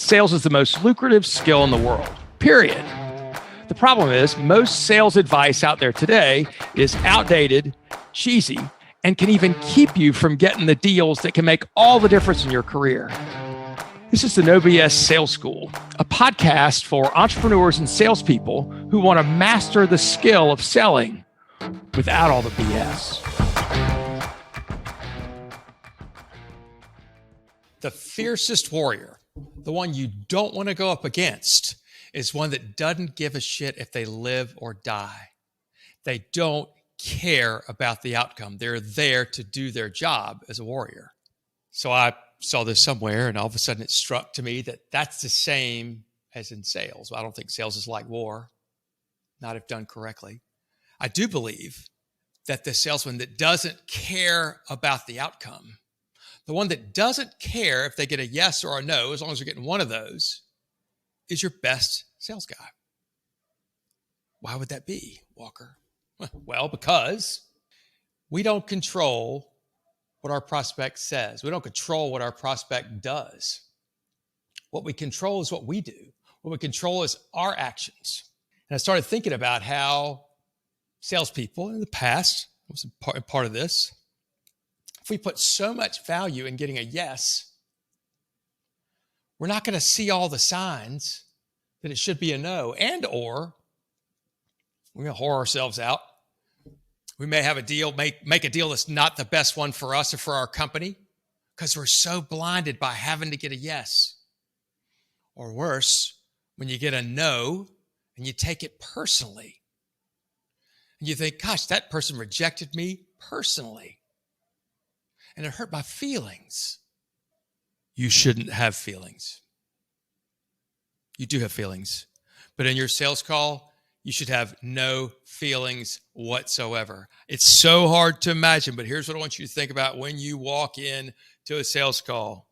Sales is the most lucrative skill in the world, period. The problem is most sales advice out there today is outdated, cheesy, and can even keep you from getting the deals that can make all the difference in your career. This is the No BS Sales School, a podcast for entrepreneurs and salespeople who want to master the skill of selling without all the BS. The fiercest warrior, the one you don't want to go up against, is one that doesn't give a shit if they live or die. They don't care about the outcome. They're there to do their job as a warrior. So I saw this somewhere, and all of a sudden it struck to me that that's the same as in sales. I don't think sales is like war, not if done correctly. I do believe that the salesman that doesn't care about the outcome, the one that doesn't care if they get a yes or a no, as long as they're getting one of those, is your best sales guy. Why would that be, Walker? Well, because we don't control what our prospect says. We don't control what our prospect does. What we control is what we do. What we control is our actions. And I started thinking about how salespeople in the past, was part of this, if we put so much value in getting a yes, we're not going to see all the signs that it should be a no, and or we're going to whore ourselves out. We may have a deal, make a deal that's not the best one for us or for our company because we're so blinded by having to get a yes. Or worse, when you get a no and you take it personally. And you think, gosh, that person rejected me personally. And it hurt my feelings. You shouldn't have feelings. You do have feelings. But in your sales call, you should have no feelings whatsoever. It's so hard to imagine, but here's what I want you to think about when you walk in to a sales call.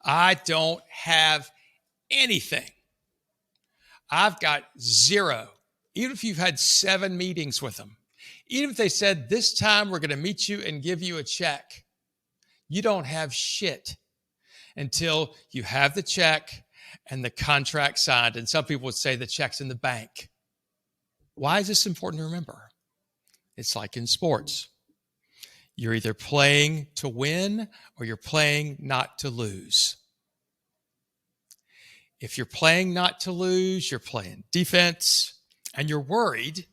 I don't have anything. I've got zero. Even if you've had 7 meetings with them, even if they said, this time we're going to meet you and give you a check, you don't have shit until you have the check and the contract signed. And some people would say the check's in the bank. Why is this important to remember? It's like in sports. You're either playing to win or you're playing not to lose. If you're playing not to lose, you're playing defense and you're worried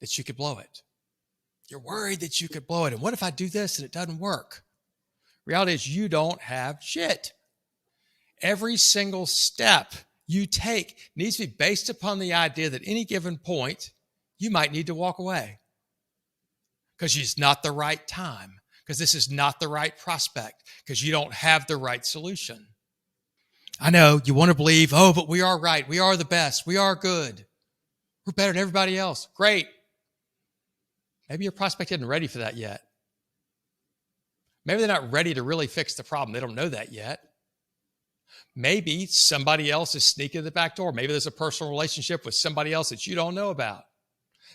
that you could blow it. You're worried that you could blow it. And what if I do this and it doesn't work? Reality is you don't have shit. Every single step you take needs to be based upon the idea that any given point, you might need to walk away because it's not the right time, because this is not the right prospect, because you don't have the right solution. I know you want to believe, but we are right. We are the best. We are good. We're better than everybody else. Great. Maybe your prospect isn't ready for that yet. Maybe they're not ready to really fix the problem. They don't know that yet. Maybe somebody else is sneaking in the back door. Maybe there's a personal relationship with somebody else that you don't know about.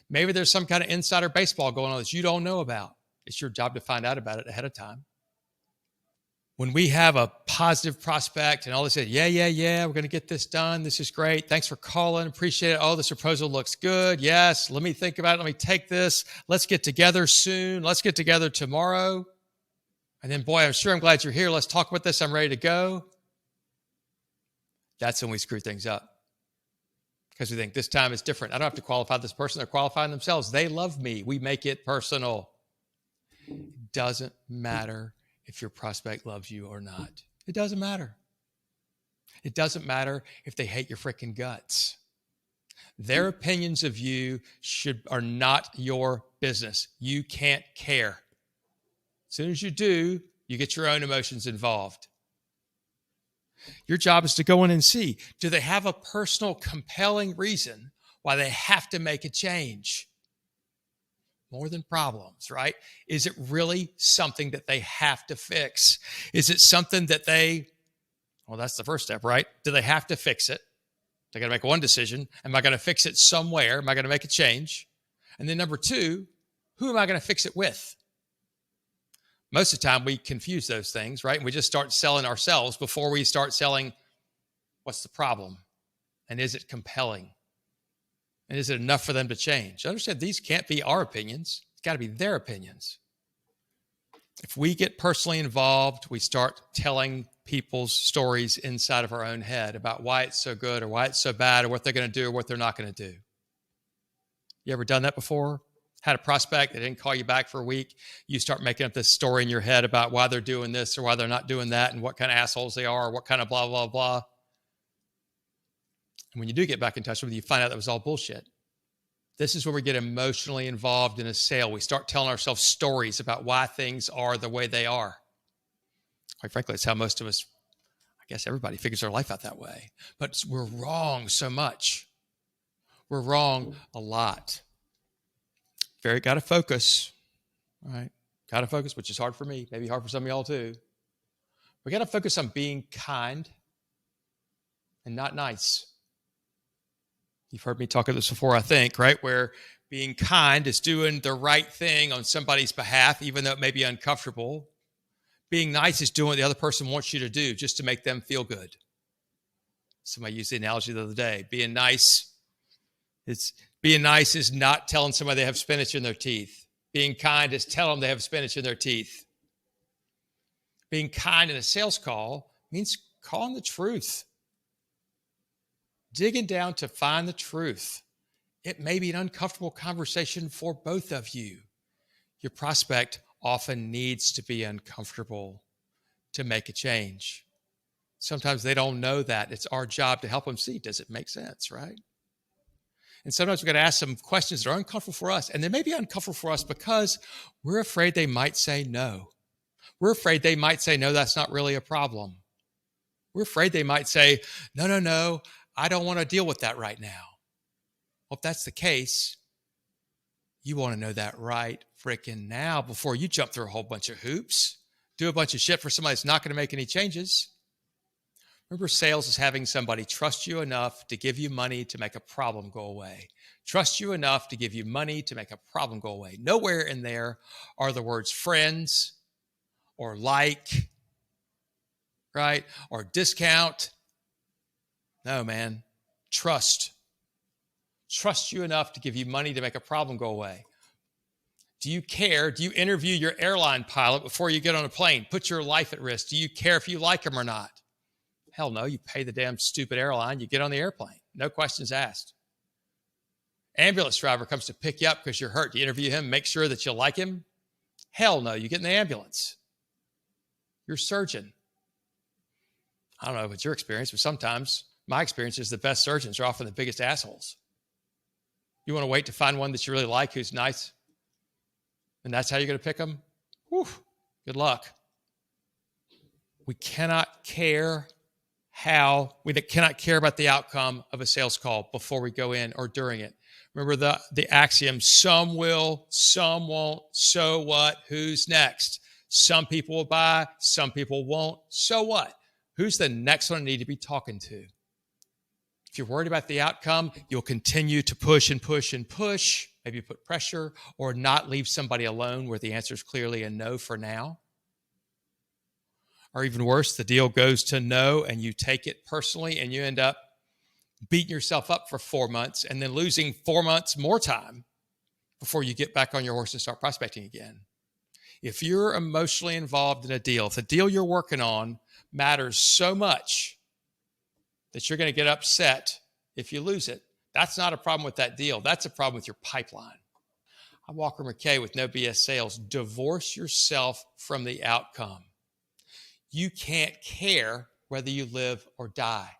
Maybe there's some kind of insider baseball going on that you don't know about. It's your job to find out about it ahead of time. When we have a positive prospect and all they say, yeah, we're going to get this done. This is great. Thanks for calling. Appreciate it. Oh, this proposal looks good. Yes, let me think about it. Let me take this. Let's get together soon. Let's get together tomorrow. And then, boy, I'm glad you're here. Let's talk about this. I'm ready to go. That's when we screw things up. Because we think this time is different. I don't have to qualify this person. They're qualifying themselves. They love me. We make it personal. It doesn't matter if your prospect loves you or not. It doesn't matter. It doesn't matter if they hate your freaking guts. Their opinions of you are not your business. You can't care. As soon as you do, you get your own emotions involved. Your job is to go in and see, do they have a personal, compelling reason why they have to make a change? More than problems, right? Is it really something that they have to fix? Is it something that that's the first step, right? Do they have to fix it? They got to make one decision. Am I going to fix it somewhere? Am I going to make a change? And then number 2, who am I going to fix it with? Most of the time we confuse those things, right? And we just start selling ourselves before we start selling What's the problem? And is it compelling? And is it enough for them to change? Understand, these can't be our opinions. It's got to be their opinions. If we get personally involved, we start telling people's stories inside of our own head about why it's so good or why it's so bad or what they're going to do or what they're not going to do. You ever done that before? Had a prospect that didn't call you back for a week. You start making up this story in your head about why they're doing this or why they're not doing that and what kind of assholes they are or what kind of blah, blah, blah. And when you do get back in touch with them, you find out that was all bullshit. This is where we get emotionally involved in a sale. We start telling ourselves stories about why things are the way they are. Quite frankly, it's how most of us, I guess everybody figures their life out that way. But we're wrong so much. We're wrong a lot. Got to focus, right? Got to focus, which is hard for me, maybe hard for some of y'all too. We got to focus on being kind and not nice. You've heard me talk about this before, I think, right? Where being kind is doing the right thing on somebody's behalf, even though it may be uncomfortable. Being nice is doing what the other person wants you to do just to make them feel good. Somebody used the analogy the other day. Being nice is not telling somebody they have spinach in their teeth. Being kind is telling them they have spinach in their teeth. Being kind in a sales call means calling the truth. Digging down to find the truth. It may be an uncomfortable conversation for both of you. Your prospect often needs to be uncomfortable to make a change. Sometimes they don't know that. It's our job to help them see, does it make sense, right? And sometimes we've got to ask some questions that are uncomfortable for us. And they may be uncomfortable for us because we're afraid they might say no. We're afraid they might say, no, that's not really a problem. We're afraid they might say, no, I don't want to deal with that right now. Well, if that's the case, you want to know that right freaking now before you jump through a whole bunch of hoops, do a bunch of shit for somebody that's not going to make any changes. Remember, sales is having somebody trust you enough to give you money to make a problem go away. Trust you enough to give you money to make a problem go away. Nowhere in there are the words friends or like, right? Or discount. No, man. Trust. Trust you enough to give you money to make a problem go away. Do you care? Do you interview your airline pilot before you get on a plane? Put your life at risk. Do you care if you like him or not? Hell no. You pay the damn stupid airline. You get on the airplane. No questions asked. Ambulance driver comes to pick you up because you're hurt. Do you interview him, make sure that you like him? Hell no. You get in the ambulance. You're a surgeon. I don't know if it's your experience, but sometimes my experience is the best surgeons are often the biggest assholes. You want to wait to find one that you really like who's nice, and that's how you're going to pick them? Whew, good luck. We cannot care about the outcome of a sales call before we go in or during it. Remember the axiom, some will, some won't, so what, who's next? Some people will buy, some people won't, so what? Who's the next one I need to be talking to? If you're worried about the outcome, you'll continue to push and push and push, maybe put pressure, or not leave somebody alone where the answer is clearly a no for now. Or even worse, the deal goes to no and you take it personally and you end up beating yourself up for 4 months and then losing 4 months more time before you get back on your horse and start prospecting again. If you're emotionally involved in a deal, if the deal you're working on matters so much that you're going to get upset if you lose it, that's not a problem with that deal. That's a problem with your pipeline. I'm Walker McKay with No BS Sales. Divorce yourself from the outcome. You can't care whether you live or die.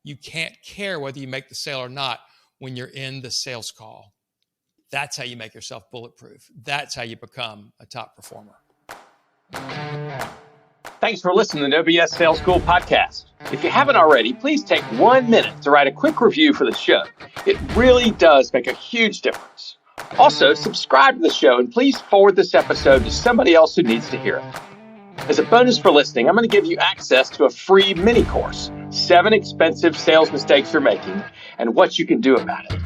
You can't care whether you make the sale or not when you're in the sales call. That's how you make yourself bulletproof. That's how you become a top performer. Thanks for listening to No BS Sales School podcast. If you haven't already, please take 1 minute to write a quick review for the show. It really does make a huge difference. Also, subscribe to the show and please forward this episode to somebody else who needs to hear it. As a bonus for listening, I'm going to give you access to a free mini course, 7 expensive sales mistakes you're making and what you can do about it.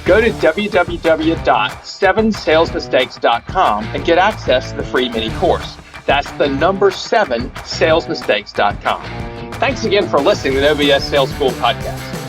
Go to www.7salesmistakes.com and get access to the free mini course. That's the number 7salesmistakes.com. Thanks again for listening to the OBS Sales School podcast.